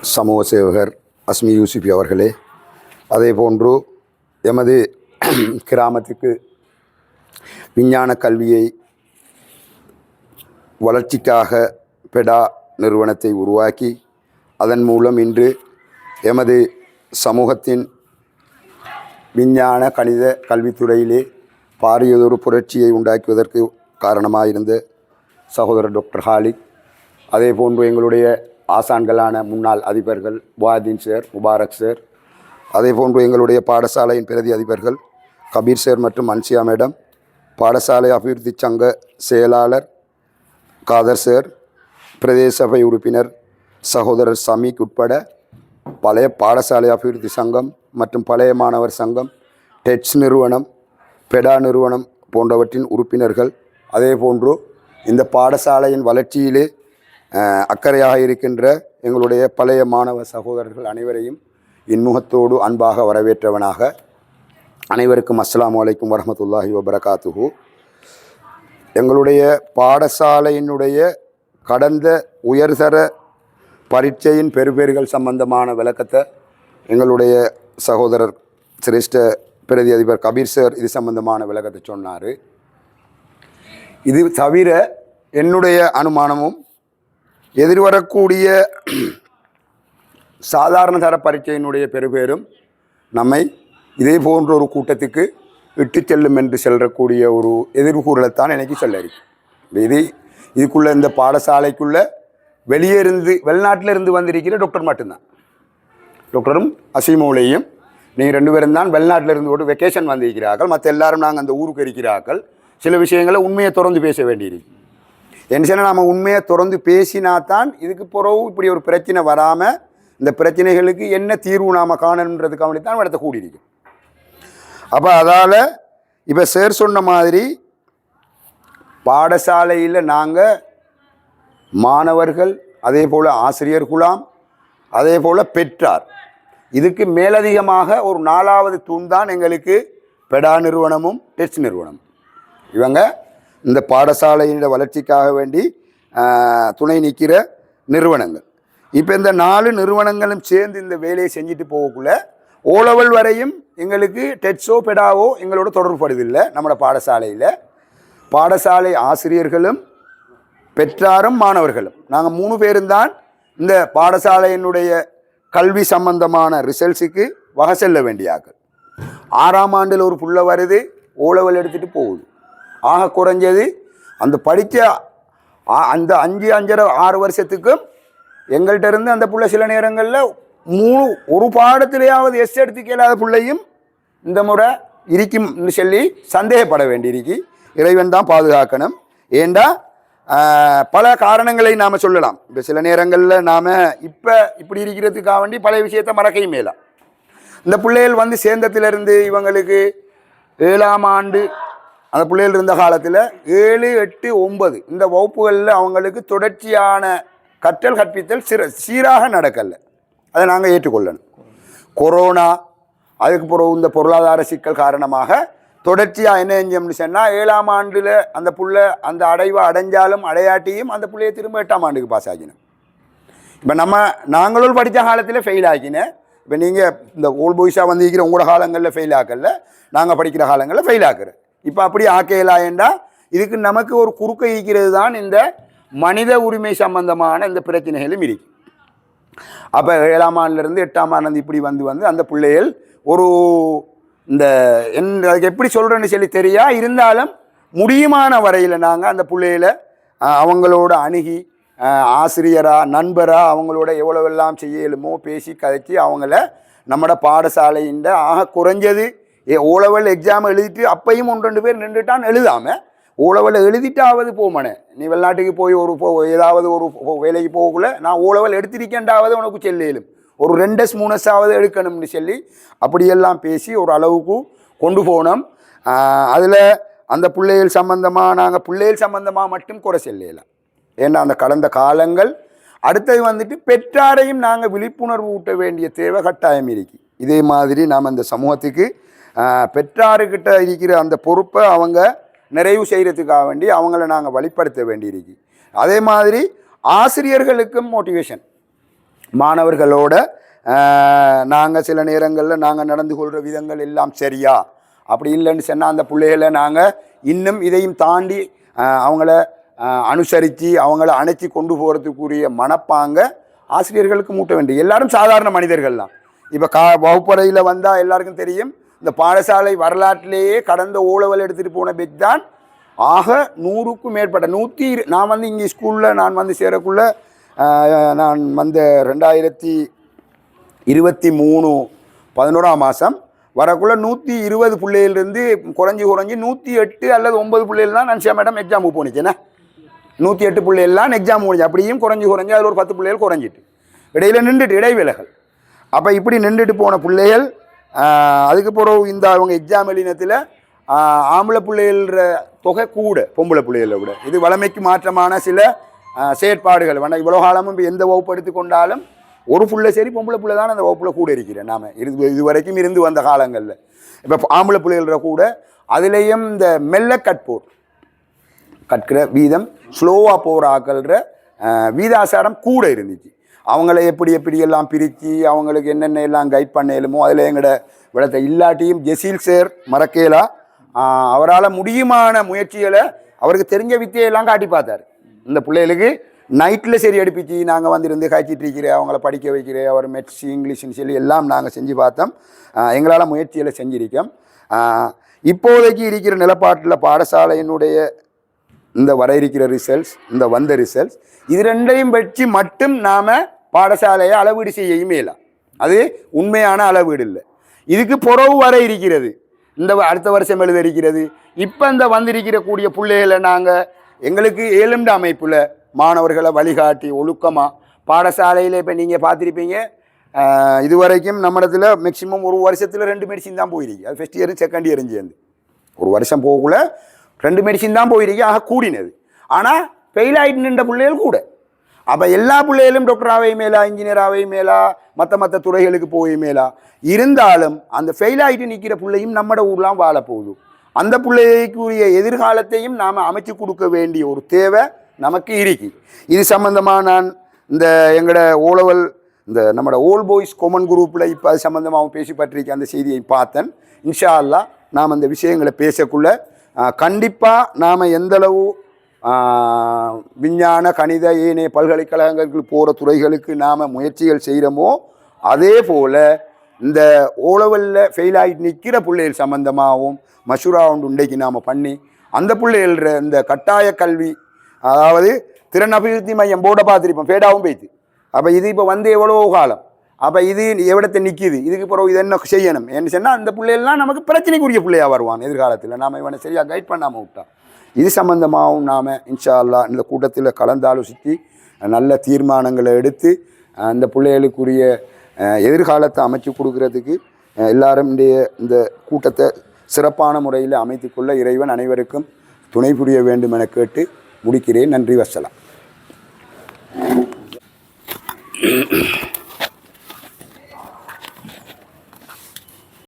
சமூக சேவகர் அஸ்மி யூசுஃபி அவர்களே, அதே போன்று எமது கிராமத்துக்கு விஞ்ஞான கல்வியை வளர்ச்சிக்காக பெடா நிறுவனத்தை உருவாக்கி அதன் மூலம் இன்று எமது சமூகத்தின் விஞ்ஞான கணித கல்வித்துறையிலே பாரியதொரு புரட்சியை உண்டாக்குவதற்கு காரணமாயிருந்த சகோதரர் டாக்டர் ஹாலிக், அதே போன்று எங்களுடைய ஆசான்களான முன்னாள் அதிபர்கள் வாதீன் சார், முபாரக் சார், அதே போன்று எங்களுடைய பாடசாலையின் பிரதி அதிபர்கள் கபீர் சார் மற்றும் அன்சியா மேடம், பாடசாலை அபிவிருத்தி சங்க செயலாளர் காதர் சார், பிரதேச சபை உறுப்பினர் சகோதரர் சமீக் உட்பட பழைய பாடசாலை அபிவிருத்தி சங்கம் மற்றும் பழைய மாணவர் சங்கம், டெட்ஸ் நிறுவனம், பெடா நிறுவனம் போன்றவற்றின் உறுப்பினர்கள், அதே போன்று இந்த பாடசாலையின் வளர்ச்சியிலே அக்கறையாக இருக்கின்ற எங்களுடைய பழைய மாணவ சகோதரர்கள் அனைவரையும் இன்முகத்தோடு அன்பாக வரவேற்றவனாக அனைவருக்கும் அஸ்ஸலாமு அலைக்கும் வரஹ்மத்துல்லாஹி வபரகாத்துஹு. எங்களுடைய பாடசாலையினுடைய கடந்த உயர்தர பரீட்சையின் பெறுபேறுகள் சம்பந்தமான விளக்கத்தை எங்களுடைய சகோதரர் சிரேஷ்ட பிரதி அதிபர் கபீர் சார் இது சம்பந்தமான விளக்கத்தை சொன்னார். இது தவிர என்னுடைய அனுமானமும் எதிர்வரக்கூடிய சாதாரண தர பரீட்சையினுடைய பெறுபேறும் நம்மை இதே போன்ற ஒரு கூட்டத்துக்கு இட்டு செல்லும் என்று செல்லக்கூடிய ஒரு எதிர்கூறலைத்தான் எனக்கு சொல்ல இருக்கு. இதுக்குள்ளே இந்த பாடசாலைக்குள்ளே வெளியே இருந்து வெளிநாட்டில் இருந்து வந்திருக்கிற டாக்டர் மட்டும்தான், டாக்டரும் அசீமோலையும் நீங்கள் 2 பேரும் தான் வெளிநாட்டில் இருந்து கூட வெக்கேஷன் வந்திருக்கிறார்கள். மற்ற எல்லாரும் நாங்கள் அந்த ஊருக்கு இருக்கிறார்கள். சில விஷயங்களை உண்மையை திறந்து பேச வேண்டியிருக்கு. என்ன சொன்னால் நம்ம உண்மையை திறந்து பேசினா தான் இதுக்கு பிறகு இப்படி ஒரு பிரச்சனை வராமல் இந்த பிரச்சனைகளுக்கு என்ன தீர்வு நாம் காணணுன்றதுக்கு வேண்டி தான் இடத்த கூடியிருக்கு. அப்போ அதால் இப்போ சார் சொன்ன மாதிரி பாடசாலையில் நாங்கள் மாணவர்கள், அதே போல் ஆசிரியர் குழாம், அதே போல் பெற்றார், இதுக்கு மேலதிகமாக ஒரு 4வது தூண் தான் எங்களுக்கு பெடா நிறுவனமும் டெஸ்ட் நிறுவனமும். இவங்க இந்த பாடசாலையின் வளர்ச்சிக்காக வேண்டி துணை நிற்கிற நிறுவனங்கள். இப்போ இந்த 4 நிறுவனங்களும் சேர்ந்து இந்த வேலையை செஞ்சுட்டு போகக்குள்ள ஓலவல் வரையும் எங்களுக்கு டெட்ஸோ பெடாவோ எங்களோட தொடர்புபடுதில்லை. நம்மளோட பாடசாலையில் பாடசாலை ஆசிரியர்களும் பெற்றாரும் மாணவர்களும் நாங்கள் 3 பேரும் தான் இந்த பாடசாலையினுடைய கல்வி சம்பந்தமான ரிசல்ட்ஸுக்கு வகை செல்ல வேண்டியாக்கள். 6ஆம் ஆண்டில் ஒரு புள்ள வருது, ஓலவல் எடுத்துகிட்டு போகுது. ஆக குறைஞ்சது அந்த படித்த அந்த 5-5.5 வருஷத்துக்கும் எங்கள்கிட்ட இருந்து அந்த புள்ள சில நேரங்களில் ஒரு பாடத்திலேயாவது எஸ் எடுத்துக்க இல்லாத பிள்ளையும் இந்த முறை இருக்கும்னு சொல்லி சந்தேகப்பட வேண்டியிருக்கு. இறைவன் தான் பாதுகாக்கணும். ஏண்டா பல காரணங்களை நாம் சொல்லலாம். இப்போ சில நேரங்களில் நாம் இப்போ இப்படி இருக்கிறதுக்காக வேண்டி பழைய விஷயத்தை மறக்கையும் மேலாம். இந்த பிள்ளைகள் வந்து சேர்ந்தத்திலிருந்து இவங்களுக்கு 7ஆம் ஆண்டு அந்த பிள்ளைகள் இருந்த காலத்தில் 7, 8, 9 இந்த வகுப்புகளில் அவங்களுக்கு தொடர்ச்சியான கற்றல் கற்பித்தல் சீராக நடக்கலை. அதை நாங்கள் ஏற்றுக்கொள்ளணும். கொரோனா, அதுக்கு பிறகு இந்த பொருளாதார சிக்கல் காரணமாக தொடர்ச்சியாக என்ன செஞ்சோம்னு சொன்னால் 7ஆம் ஆண்டில் அந்த புள்ள அந்த அடைவை அடைஞ்சாலும் அடையாட்டியும் அந்த பிள்ளையை திரும்ப 8ஆம் ஆண்டுக்கு பாஸ் ஆகினோம். இப்போ நாங்களும் படித்த காலத்தில் ஃபெயில் ஆகினேன். இப்போ நீங்கள் இந்த ஓல்ட் பாய்ஸாக வந்திருக்கிற உங்களோட காலங்களில் ஃபெயில் ஆக்கல, நாங்கள் படிக்கிற காலங்களில் ஃபெயில் ஆக்குறேன். இப்போ அப்படி ஆக்கையிலாயண்டா இதுக்கு நமக்கு ஒரு குறுக்க ஈக்கிறது தான் இந்த மனித உரிமை சம்பந்தமான இந்த பிரச்சனைகளும் இருக்கு. அப்போ 7ஆம் ஆண்டிலிருந்து 8ஆம் ஆண்டு இப்படி வந்து அந்த பிள்ளைகள் ஒரு இந்த அதுக்கு எப்படி சொல்கிறேன்னு சொல்லி தெரியா இருந்தாலும் முடியுமான வரையில் நாங்கள் அந்த பிள்ளைகளை அவங்களோட அணுகி ஆசிரியராக நண்பராக அவங்களோட எவ்வளவெல்லாம் செய்யலுமோ பேசி கதைச்சி அவங்கள நம்மளோட பாடசாலையின் ஆக குறைஞ்சது ஓலவல் எக்ஸாம் எழுதிட்டு அப்பையும் 1-2 பேர் நின்றுட்டான் எழுதாமல் ஓலவல் எழுதிட்டாவது போமனே நீ வெளிநாட்டுக்கு போய் ஏதாவது ஒரு வேலைக்கு போகக்குள்ள நான் ஓலவல் எடுத்திருக்கேன்டாவது உனக்கு செல்லும் ஒரு 2S-3S எடுக்கணும்னு சொல்லி அப்படியெல்லாம் பேசி ஒரு அளவுக்கு கொண்டு போனோம். அதில் அந்த பிள்ளைகள் சம்பந்தமாக நாங்கள் பிள்ளைகள் சம்பந்தமாக மட்டும் குறை செல்லலாம். ஏன்னா அந்த கடந்த காலங்கள் அடுத்தது வந்துட்டு பெற்றாரையும் நாங்கள் விழிப்புணர்வு ஊட்ட வேண்டிய தேவை கட்டாயம் இருக்கு. இதே மாதிரி நாம் அந்த சமூகத்துக்கு பெற்றாருக்கிட்ட இருக்கிற அந்த பொறுப்பை அவங்க நிறைவு செய்கிறதுக்காக வேண்டி அவங்கள நாங்கள் வழிப்படுத்த வேண்டியிருக்கு. அதே மாதிரி ஆசிரியர்களுக்கும் மோட்டிவேஷன் மாணவர்களோட நாங்கள் சில நேரங்களில் நாங்கள் நடந்து கொள்கிற விதங்கள் எல்லாம் சரியா, அப்படி இல்லைன்னு சொன்னால் அந்த பிள்ளைகளை நாங்கள் இன்னும் இதையும் தாண்டி அவங்கள அனுசரித்து அவங்கள அணைச்சி கொண்டு போகிறதுக்குரிய மனப்பாங்க ஆசிரியர்களுக்கு மூட்ட வேண்டிய. எல்லாரும் சாதாரண மனிதர்கள் தான். இப்போ வகுப்பறையில் வந்தால் எல்லாருக்கும் தெரியும், இந்த பாடசாலை வரலாற்றிலேயே கடந்த ஓலவல் எடுத்துகிட்டு போன பெச் தான் ஆக 100க்கும் மேற்பட்ட நான் வந்து இங்கே ஸ்கூலில் நான் வந்து சேரக்குள்ள நான் வந்த 2023 11ஆம் மாதம் வரக்குள்ள 120 பிள்ளையிலிருந்து குறைஞ்சி 108 அல்லது 9 பிள்ளைகள் தான் நான் மேடம் எக்ஸாமுக்கு போனிச்சேன்னா 108 பிள்ளைகள்லாம் எக்ஸாம் முடிஞ்சு அப்படியும் குறைஞ்சி அதில் ஒரு 10 பிள்ளைகள் குறைஞ்சிட்டு இடையில் நின்றுட்டு இடைவேளைகள். அப்போ இப்படி நின்றுட்டு போன பிள்ளைகள் அதுக்கு பிறகு இந்த அவங்க எக்ஸாம் எழுதினத்தில் ஆம்பளை பிள்ளைகள தொகை கூட பொம்பளை பிள்ளைகளை விட. இது வளமைக்கு மாற்றமான சில செயற்பாடுகள் வேண்டாம். இவ்வளோ காலமும் இப்போ எந்த வகுப்பு எடுத்து கொண்டாலும் ஒரு பிள்ளை சரி பொம்பளை பிள்ளை தான் அந்த வகுப்பில் கூட இருக்கிறேன். நாம் இது வரைக்கும் இருந்து வந்த காலங்களில் இப்போ ஆம்பளை பிள்ளைகள கூட அதுலேயும் இந்த மெல்ல கற்கிற வீதம் ஸ்லோவாக போகிற ஆக்கள்ற வீதாசாரம் கூட இருந்துச்சு. அவங்கள எப்படியெல்லாம் பிரித்து அவங்களுக்கு என்னென்ன எல்லாம் கைட் பண்ணலுமோ அதில் எங்களோட விளத்தை இல்லாட்டியும் ஜெசீல் சார் மறக்கேலா அவரால் முடியுமான முயற்சிகளை அவருக்கு தெரிஞ்ச வித்தியெல்லாம் காட்டி பார்த்தார். இந்த பிள்ளைகளுக்கு நைட்டில் சரி அடுப்பிச்சு நாங்கள் வந்து காய்ச்சிட்டு இருக்கிறேன், அவங்கள படிக்க வைக்கிறேன், அவர் மெட்ஸ் இங்கிலீஷ்னு சொல்லி எல்லாம் நாங்கள் செஞ்சு பார்த்தோம். எங்களால் முயற்சிகளை செஞ்சிருக்கோம். இப்போதைக்கு இருக்கிற நிலப்பாட்டில் பாடசாலையினுடைய இந்த வர இருக்கிற ரிசல்ட்ஸ், இந்த வந்த ரிசல்ட்ஸ், இது ரெண்டையும் வச்சு மட்டும் நாம் பாடசாலையை அளவீடு செய்யவும் இல்லை. அது உண்மையான அளவீடு இல்லை. இதுக்கு புறவு வர இருக்கிறது, இந்த அடுத்த வருஷம் எழுத இருக்கிறது. இப்போ இந்த வந்திருக்கிற கூடிய பிள்ளைகளை நாங்கள் எங்களுக்கு ஏழுண்ட அமைப்பில் மாணவர்களை வழிகாட்டி ஒழுக்கமாக பாடசாலையில் இப்போ நீங்கள் பார்த்துருப்பீங்க, இதுவரைக்கும் நம்மிடத்தில் மேக்சிமம் ஒரு வருஷத்தில் 2 மெடிசின் தான் போயிருக்கு. அது ஃபஸ்ட் இயரும் செகண்ட் இயரும் சேர்ந்து ஒரு வருஷம் போகக்குள்ள 2 மெடிசின் தான் போயிருக்கு. ஆக கூடினது. ஆனால் ஃபெயில் ஆகிட்டு நின்ற பிள்ளைகள் கூட. அப்போ எல்லா பிள்ளைகளும் டாக்டராகவே மேலா, இன்ஜினியராகவே மேலா, மற்ற துறைகளுக்கு போய் மேலா இருந்தாலும் அந்த ஃபெயில் ஆகிட்டு நிற்கிற பிள்ளையும் நம்மட ஊர்லாம் வாழப்போகுது. அந்த பிள்ளைக்குரிய எதிர்காலத்தையும் நாம் அமைச்சு கொடுக்க வேண்டிய ஒரு தேவை நமக்கு இருக்கு. இது சம்மந்தமாக நான் இந்த எங்களோட ஓலவல் இந்த நம்மளோட ஓல் பாய்ஸ் காமன் குரூப்பில் இப்போ அது சம்மந்தமாக பேசி பற்றிருக்க அந்த செய்தியை பார்த்தேன். இன்ஷா அல்லாஹ் நாம் அந்த விஷயங்களை பேசக்குள்ள கண்டிப்பாக நாம் எந்தளவு விஞ்ஞான கணித ஏனைய பல்கலைக்கழகங்களுக்கு போகிற துறைகளுக்கு நாம் முயற்சிகள் செய்கிறோமோ அதே போல் இந்த ஓலவலில் ஃபெயில் ஆகிட்டு நிற்கிற பிள்ளைகள் சம்மந்தமாகவும் மஷூரா ஒன்று இன்றைக்கு நாம் பண்ணி அந்த பிள்ளைகள இந்த கட்டாய கல்வி, அதாவது திறன் அபிவிருத்தி மையம் போர்டை பார்த்துருப்போம், ஃபேடாகவும் போய்த்து. அப்போ இது இப்போ வந்து எவ்வளோ காலம், அப்போ இது எவ்வளத்தை நிற்கிது, இதுக்கு பிறகு இது என்ன செய்யணும் என்று சொன்னால் அந்த பிள்ளைகள்லாம் நமக்கு பிரச்சனைக்குரிய பிள்ளையாக வருவான் எதிர்காலத்தில். நாம் இவனை சரியாக கைட் பண்ணாமல் விட்டான். இது சம்மந்தமாகவும் நாம் இன்ஷா அல்லாஹ் இந்த கூட்டத்தில் கலந்தாலோசித்து நல்ல தீர்மானங்களை எடுத்து அந்த பிள்ளைகளுக்குரிய எதிர்காலத்தை அமைச்சு கொடுக்கறதுக்கு எல்லாரும் இந்த கூட்டத்தை சிறப்பான முறையில் அமைத்துக்கொள்ள இறைவன் அனைவருக்கும் துணை புரிய வேண்டும் என கேட்டு முடிக்கிறேன். நன்றி, வஸ்ஸலாம்.